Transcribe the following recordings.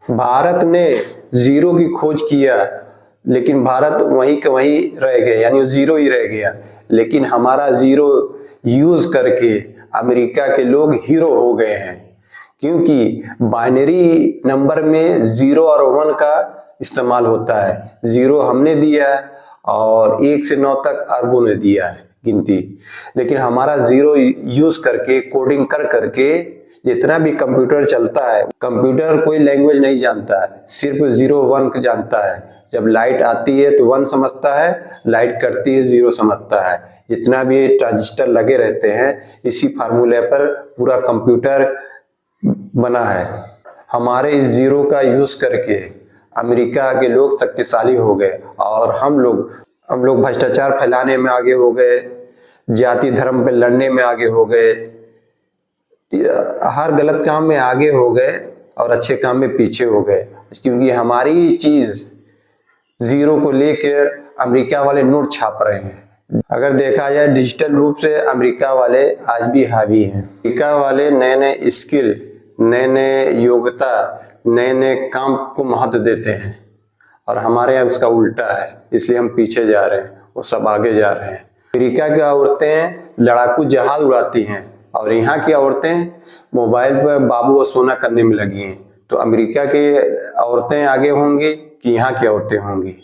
भारत ने जीरो की खोज किया, लेकिन भारत वहीं के वहीं रह गया, यानी जीरो ही रह गया। लेकिन हमारा जीरो यूज करके अमेरिका के लोग हीरो हो गए हैं, क्योंकि बाइनरी नंबर में 0 और 1 का इस्तेमाल होता है। 0 हमने दिया है और 1 से 9 तक अरबों ने दिया है गिनती। लेकिन हमारा जीरो यूज करके, कोडिंग कर करके जितना भी कंप्यूटर चलता है, कंप्यूटर कोई लैंग्वेज नहीं जानता है, सिर्फ 0 1 जानता है। जब लाइट आती है तो 1 समझता है, लाइट कटती है 0 समझता है। जितना भी ट्रांजिस्टर लगे रहते हैं, इसी फार्मूले पर पूरा कंप्यूटर बना है। हमारे इस जीरो का यूज करके अमेरिका के लोग शक्तिशाली हो गए और हम लोग भ्रष्टाचार फैलाने में आगे हो गए, जाति धर्म पे लड़ने में आगे हो गए, हर गलत काम में आगे हो गए और अच्छे काम में पीछे हो गए, क्योंकि हमारी चीज जीरो को लेकर अमेरिका वाले नोट छाप रहे हैं। अगर देखा जाए डिजिटल रूप से अमेरिका वाले आज भी हावी हैं। अमेरिका वाले नए नए स्किल, नए नए योग्यता, नए नए काम को महत्व देते हैं और हमारे यहाँ उसका उल्टा है, इसलिए हम पीछे जा रहे हैं, वो सब आगे जा रहे हैं। अमेरिका की औरतें लड़ाकू जहाज उड़ाती हैं और यहाँ की औरतें मोबाइल पर बाबू और सोना करने में लगी हैं। तो अमेरिका की औरतें आगे होंगी कि यहाँ की औरतें होंगी?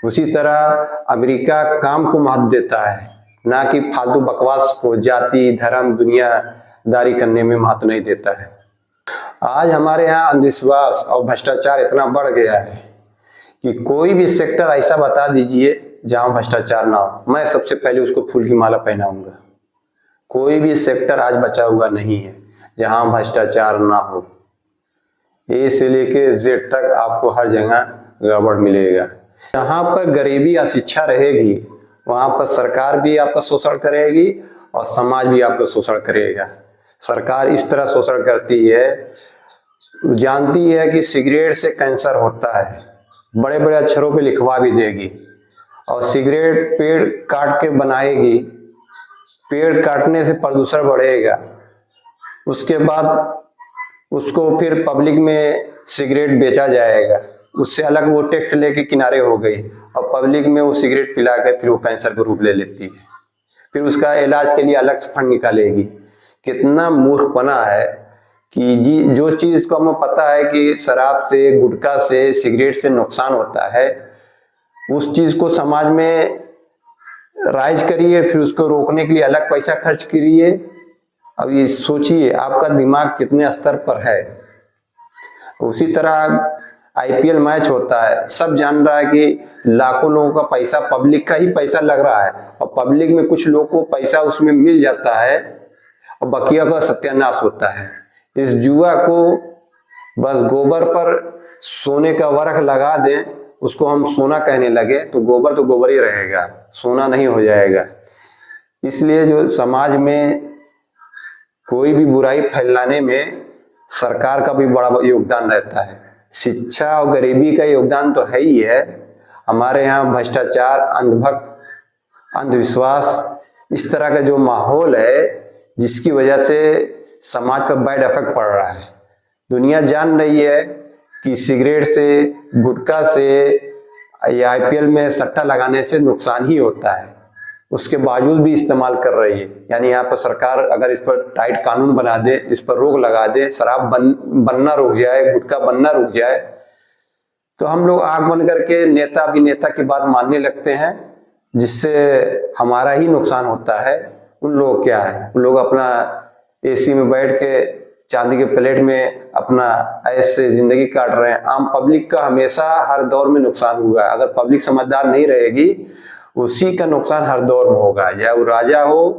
उसी तरह अमेरिका काम को महत्व देता है, ना कि फालतू बकवास को, जाति धर्म दुनियादारी करने में महत्व नहीं देता है। आज हमारे यहाँ अंधविश्वास और भ्रष्टाचार इतना बढ़ गया है कि कोई भी सेक्टर ऐसा बता दीजिए जहां भ्रष्टाचार ना हो, मैं सबसे पहले उसको फूल की माला पहनाऊंगा। कोई भी सेक्टर आज बचा हुआ नहीं है जहां भ्रष्टाचार ना हो। ए से लेके जेड तक आपको हर जगह गड़बड़ मिलेगा। जहां पर गरीबी या शिक्षा रहेगी, वहां पर सरकार भी आपका शोषण करेगी और समाज भी आपका शोषण करेगा। सरकार इस तरह शोषण करती है, जानती है कि सिगरेट से कैंसर होता है, बड़े बड़े अक्षरों पे लिखवा भी देगी, और सिगरेट पेड़ काट के बनाएगी, पेड़ काटने से प्रदूषण बढ़ेगा। उसके बाद उसको फिर पब्लिक में सिगरेट बेचा जाएगा, उससे अलग वो टैक्स लेके किनारे हो गई और पब्लिक में वो सिगरेट पिला के फिर वो कैंसर का रूप ले लेती है। फिर उसका इलाज के लिए अलग फंड निकालेगी। कितना मूर्खपना है कि जो चीज को हमें पता है कि शराब से, गुटखा से, सिगरेट से नुकसान होता है, उस चीज को समाज में राइज करिए, फिर उसको रोकने के लिए अलग पैसा खर्च करिए। अब ये सोचिए आपका दिमाग कितने स्तर पर है। उसी तरह आईपीएल मैच होता है, सब जान रहा है कि लाखों लोगों का पैसा, पब्लिक का ही पैसा लग रहा है, और पब्लिक में कुछ लोगों को पैसा उसमें मिल जाता है और बकिया का सत्यानाश होता है। इस जुआ को बस गोबर पर सोने का वर्ख लगा दें, उसको हम सोना कहने लगे तो गोबर ही रहेगा, सोना नहीं हो जाएगा। इसलिए जो समाज में कोई भी बुराई फैलाने में सरकार का भी बड़ा योगदान रहता है। शिक्षा और गरीबी का योगदान तो है ही है। हमारे यहाँ भ्रष्टाचार, अंधभक्त, अंधविश्वास, इस तरह का जो माहौल है, जिसकी वजह से समाज पर बैड इफेक्ट पड़ रहा है। दुनिया जान रही है कि सिगरेट से, गुटखा से या आईपीएल में सट्टा लगाने से नुकसान ही होता है, उसके बावजूद भी इस्तेमाल कर रही है। यानी यहाँ पर सरकार अगर इस पर टाइट कानून बना दे, इस पर रोक लगा दे, शराब बनना रुक जाए, गुटखा बनना रुक जाए, तो हम लोग आंख बंद करके नेता अभिनेता की बात मानने लगते हैं, जिससे हमारा ही नुकसान होता है। उन लोग क्या है, उन लोग अपना एसी में बैठ के चांदी के प्लेट में अपना ऐसे जिंदगी काट रहे हैं। आम पब्लिक का हमेशा हर दौर में नुकसान हुआ है। अगर पब्लिक समझदार नहीं रहेगी, उसी का नुकसान हर दौर में होगा, या वो राजा हो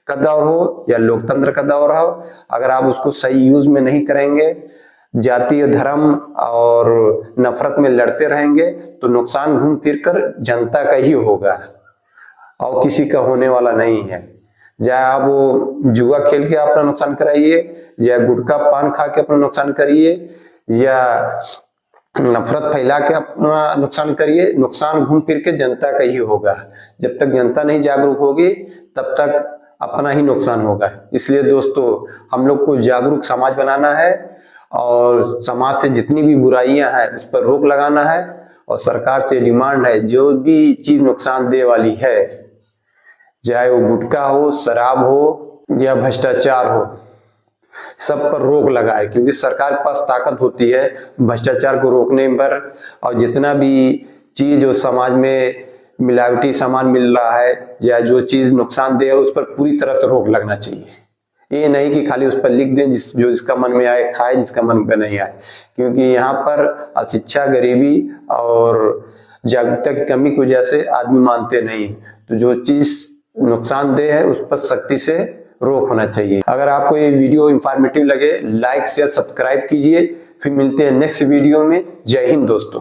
का दौर हो या लोकतंत्र का दौर हो। अगर आप उसको सही यूज में नहीं करेंगे, जातीय धर्म और नफरत में लड़ते रहेंगे, तो नुकसान घूम फिर कर जनता का ही होगा और किसी का होने वाला नहीं है। चाहे आप वो जुआ खेल के अपना नुकसान कराइए, या गुटखा पान खा के अपना नुकसान करिए, या नफरत फैला के अपना नुकसान करिए, नुकसान घूम फिर के जनता का ही होगा। जब तक जनता नहीं जागरूक होगी, तब तक अपना ही नुकसान होगा। इसलिए दोस्तों, हम लोग को जागरूक समाज बनाना है और समाज से जितनी भी बुराइयां हैं उस पर रोक लगाना है। और सरकार से डिमांड है जो भी चीज नुकसानदेह वाली है, चाहे वो गुटखा हो, शराब हो या भ्रष्टाचार हो, सब पर रोक लगाए, क्योंकि सरकार के पास ताकत होती है भ्रष्टाचार को रोकने पर। और जितना भी चीज जो समाज में मिलावटी सामान मिल रहा है या जो चीज नुकसानदेह है उस पर पूरी तरह से रोक लगना चाहिए। ये नहीं कि खाली उस पर लिख दें जो जिसका मन में आए खाए, जिसका मन में नहीं आए, क्योंकि यहाँ पर अशिक्षा, गरीबी और जागरूकता की कमी की वजह से आदमी मानते नहीं। तो जो चीज नुकसानदेह है उस पर सख्ती से रोक होना चाहिए। अगर आपको ये वीडियो इंफॉर्मेटिव लगे, लाइक शेयर सब्सक्राइब कीजिए। फिर मिलते हैं नेक्स्ट वीडियो में। जय हिंद दोस्तों।